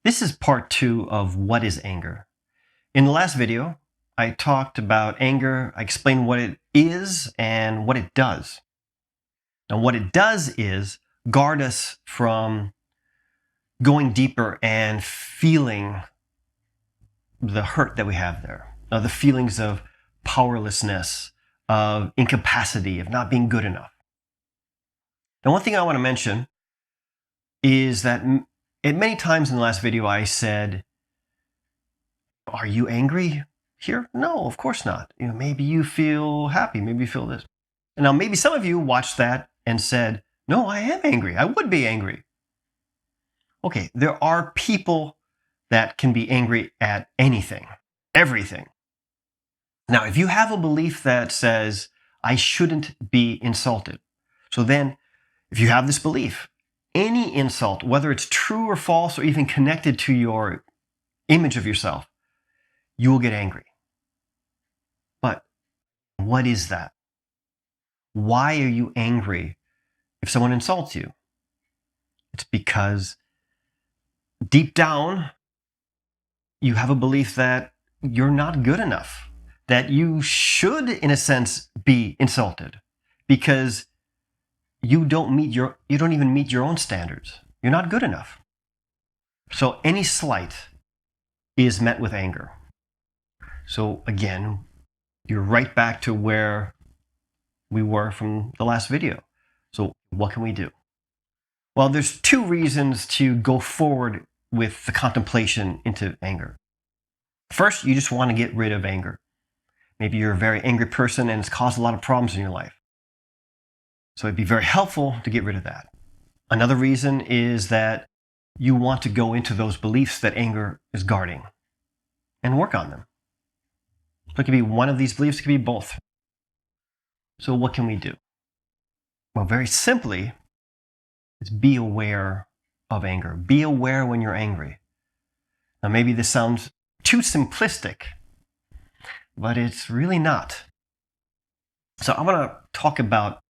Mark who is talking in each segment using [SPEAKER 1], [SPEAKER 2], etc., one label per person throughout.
[SPEAKER 1] This is part 2 of what is anger. In the last video, I talked about anger. I explained what it is and what it does. Now, what it does is guard us from going deeper and feeling the hurt that we have there, the feelings of powerlessness, of incapacity, of not being good enough. Now, one thing I want to mention is that many times in the last video I said, are you angry here? No, of course not. Maybe you feel happy, maybe you feel this. And now maybe some of you watched that and said, no, I am angry. I would be angry. Okay, there are people that can be angry at anything, everything. Now, if you have a belief that says, I shouldn't be insulted, so then if you have this belief, any insult, whether it's true or false or even connected to your image of yourself, you will get angry. But what is that? Why are you angry if someone insults you? It's because deep down, you have a belief that you're not good enough, that you should, in a sense, be insulted because you don't even meet your own standards. You're not good enough. So any slight is met with anger. So again, you're right back to where we were from the last video. So what can we do? Well, there's two reasons to go forward with the contemplation into anger. First, you just want to get rid of anger. Maybe you're a very angry person and it's caused a lot of problems in your life. So it'd be very helpful to get rid of that. Another reason is that you want to go into those beliefs that anger is guarding and work on them. So it could be one of these beliefs, it could be both. So what can we do? Well, very simply, it's be aware of anger. Be aware when you're angry. Now, maybe this sounds too simplistic, but it's really not. So I want to talk about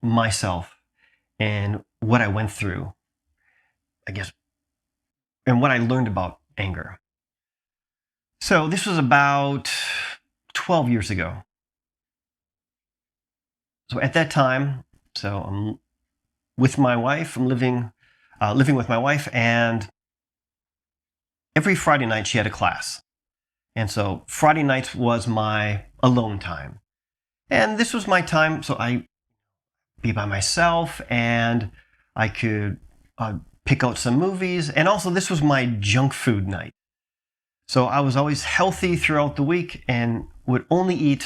[SPEAKER 1] myself and what I went through, I guess, and what I learned about anger. So this was about 12 years ago. So at that time, I'm with my wife. I'm living with my wife, and every Friday night she had a class. And so Friday nights was my alone time. And this was my time, so I be by myself, and I could pick out some movies. And also this was my junk food night. So I was always healthy throughout the week and would only eat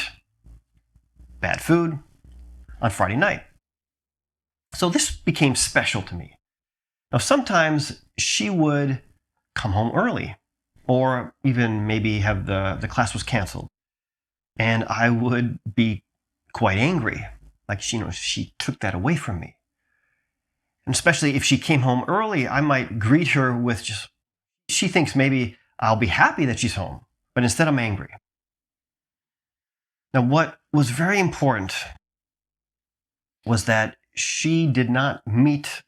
[SPEAKER 1] bad food on Friday night. So this became special to me. Now, sometimes she would come home early, or even maybe have the class was canceled. And I would be quite angry. Like, she took that away from me. And especially if she came home early, I might greet her with she thinks maybe I'll be happy that she's home, but instead I'm angry. Now, what was very important was that she did not meet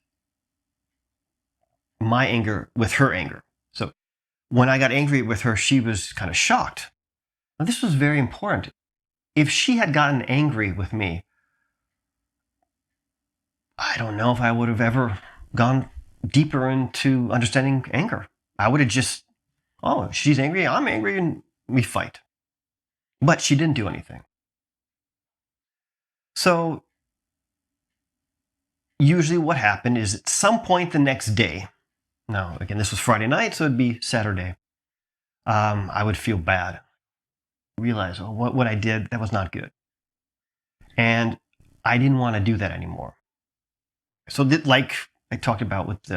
[SPEAKER 1] my anger with her anger. So when I got angry with her, she was kind of shocked. Now, this was very important. If she had gotten angry with me, I don't know if I would have ever gone deeper into understanding anger. I would have just, she's angry, I'm angry, and we fight. But she didn't do anything. So usually what happened is at some point the next day, now again, this was Friday night, so it'd be Saturday, I would feel bad. Realize, what I did, that was not good. And I didn't want to do that anymore. So like I talked about with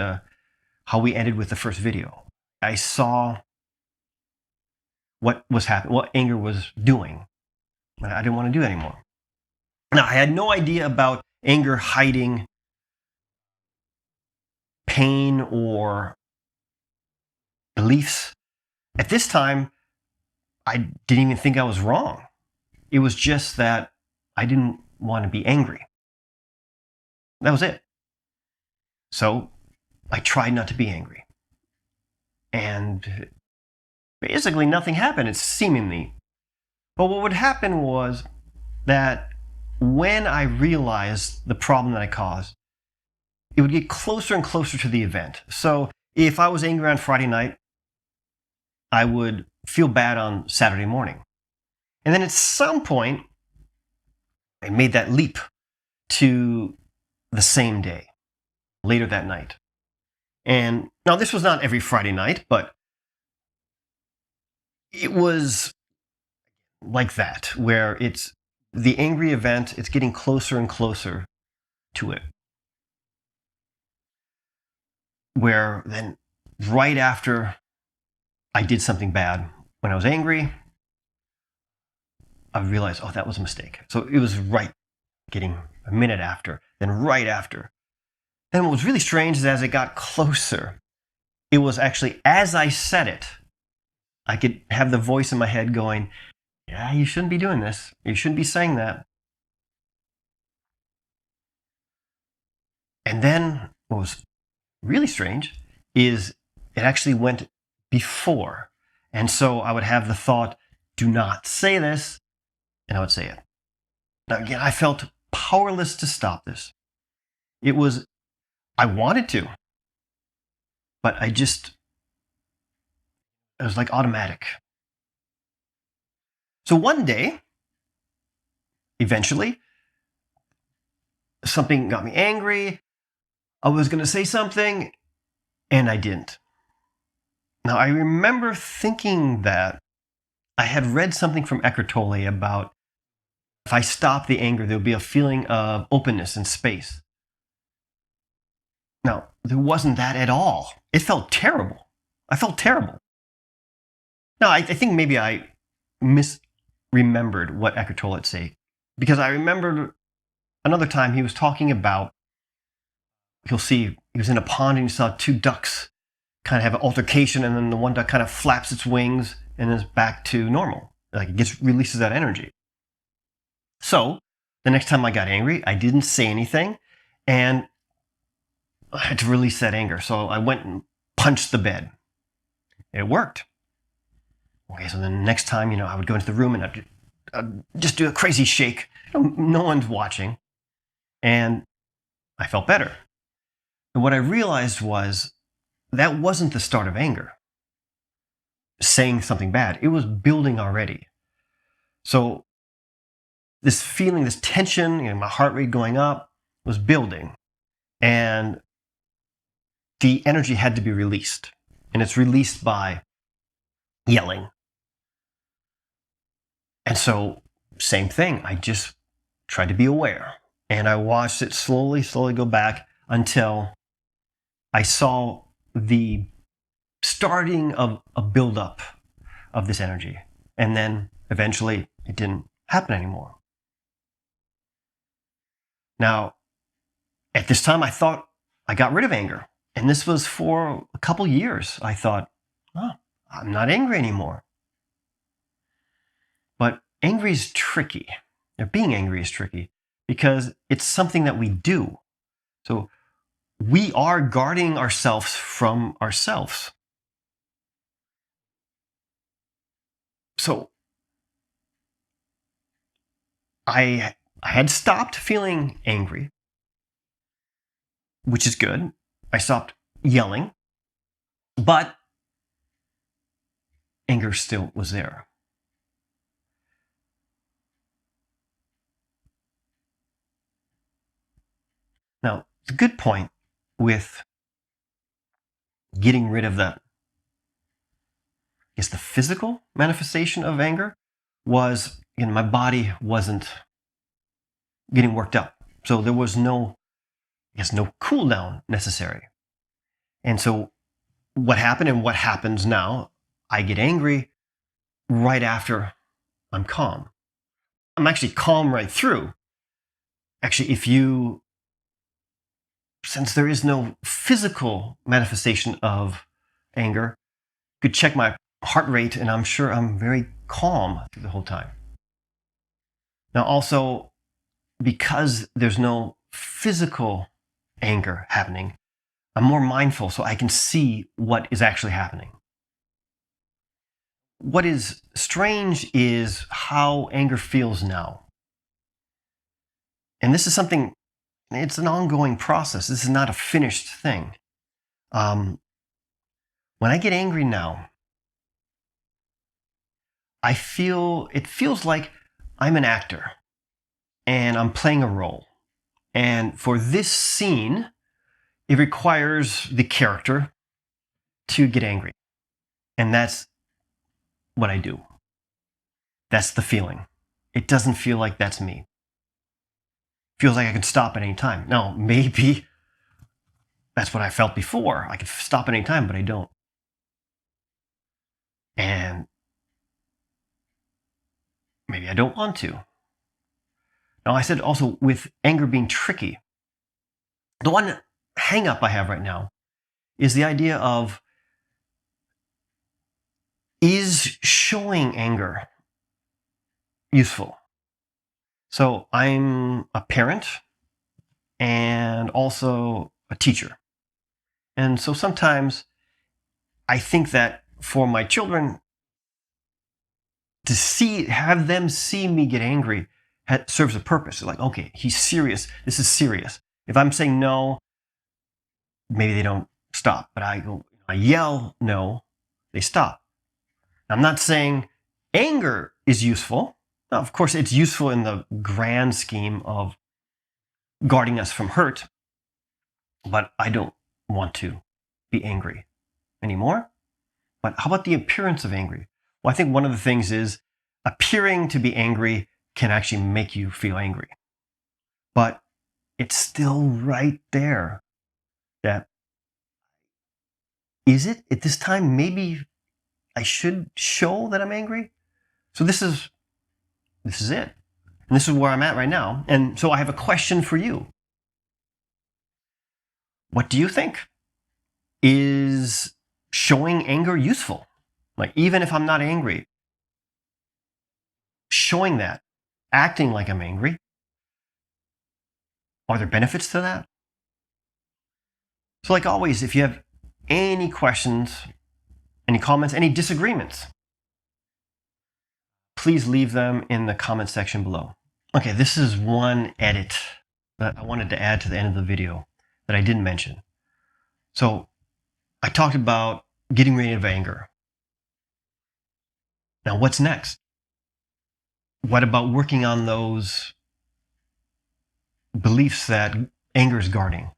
[SPEAKER 1] how we ended with the first video, I saw what was happening, what anger was doing. I didn't want to do it anymore. Now, I had no idea about anger hiding pain or beliefs. At this time, I didn't even think I was wrong. It was just that I didn't want to be angry. That was it. So I tried not to be angry. And basically nothing happened, it's seemingly. But what would happen was that when I realized the problem that I caused, it would get closer and closer to the event. So if I was angry on Friday night, I would feel bad on Saturday morning. And then at some point, I made that leap to the same day, later that night. And now this was not every Friday night, but it was like that, where it's the angry event, it's getting closer and closer to it. Where then, right after I did something bad, when I was angry, I realized, oh, that was a mistake. So it was right getting a minute after, then right after. Then what was really strange is as it got closer, it was actually as I said it, I could have the voice in my head going, yeah, you shouldn't be doing this. You shouldn't be saying that. And then what was really strange is it actually went before. And so I would have the thought, do not say this, and I would say it. Now, again, I felt powerless to stop this. I wanted to, but it was like automatic. So one day, eventually, something got me angry. I was going to say something, and I didn't. Now, I remember thinking that I had read something from Eckhart Tolle about if I stop the anger, there'll be a feeling of openness and space. Now, there wasn't that at all. It felt terrible. I felt terrible. Now, I think maybe I misremembered what Eckhart Tolle had said, because I remembered another time he was talking about, you'll see, he was in a pond and he saw two ducks kind of have an altercation, and then the one duck kind of flaps its wings and is back to normal. Like it releases that energy. So the next time I got angry, I didn't say anything, and I had to release that anger. So I went and punched the bed. It worked. Okay, so the next time, I would go into the room and I'd just do a crazy shake. No one's watching. And I felt better. And what I realized was that wasn't the start of anger. Saying something bad. It was building already. So this feeling, this tension, my heart rate going up was building. And the energy had to be released. And it's released by yelling. And so, same thing. I just tried to be aware. And I watched it slowly go back until I saw the starting of a buildup of this energy. And then eventually it didn't happen anymore. Now, at this time, I thought I got rid of anger. And this was for a couple years. I thought, oh, I'm not angry anymore. But angry is tricky. Being angry is tricky because it's something that we do. So we are guarding ourselves from ourselves. So I had stopped feeling angry, which is good. I stopped yelling, but anger still was there. Now, the good point with getting rid of the physical manifestation of anger was, my body wasn't getting worked up. So there was no cool down necessary. And so what happened and what happens now, I get angry right after I'm calm. I'm actually calm right through. Actually, since there is no physical manifestation of anger, you could check my heart rate and I'm sure I'm very calm through the whole time. Now also, because there's no physical anger happening, I'm more mindful so I can see what is actually happening. What is strange is how anger feels now. And this is something, it's an ongoing process. This is not a finished thing. When I get angry now, it feels like I'm an actor and I'm playing a role. And for this scene, it requires the character to get angry. And that's what I do. That's the feeling. It doesn't feel like that's me. It feels like I can stop at any time. Now, maybe that's what I felt before. I could stop at any time, but I don't. And maybe I don't want to. Now, I said also with anger being tricky, the one hang up I have right now is the idea of, is showing anger useful? So I'm a parent and also a teacher. And so sometimes I think that for my children to have them see me get angry serves a purpose. They're like, okay, he's serious. This is serious. If I'm saying no, maybe they don't stop. But I yell no, they stop. I'm not saying anger is useful. Now, of course, it's useful in the grand scheme of guarding us from hurt, but I don't want to be angry anymore. But how about the appearance of angry? Well, I think one of the things is appearing to be angry can actually make you feel angry. But it's still right there. That is it at this time, maybe I should show that I'm angry. So this is it. And this is where I'm at right now. And so I have a question for you. What do you think? Is showing anger useful? Like, even if I'm not angry, showing that, acting like I'm angry, are there benefits to that? So like always, if you have any questions, any comments, any disagreements, please leave them in the comment section below. Okay, this is one edit that I wanted to add to the end of the video that I didn't mention. So I talked about getting rid of anger. Now, what's next? What about working on those beliefs that anger is guarding?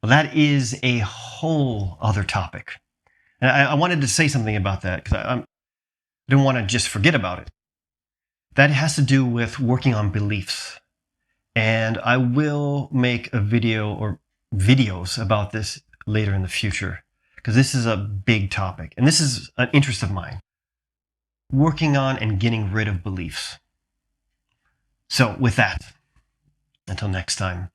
[SPEAKER 1] Well, that is a whole other topic. And I wanted to say something about that because I didn't want to just forget about it. That has to do with working on beliefs. And I will make a video or videos about this later in the future because this is a big topic. And this is an interest of mine. Working on and getting rid of beliefs. So with that, until next time.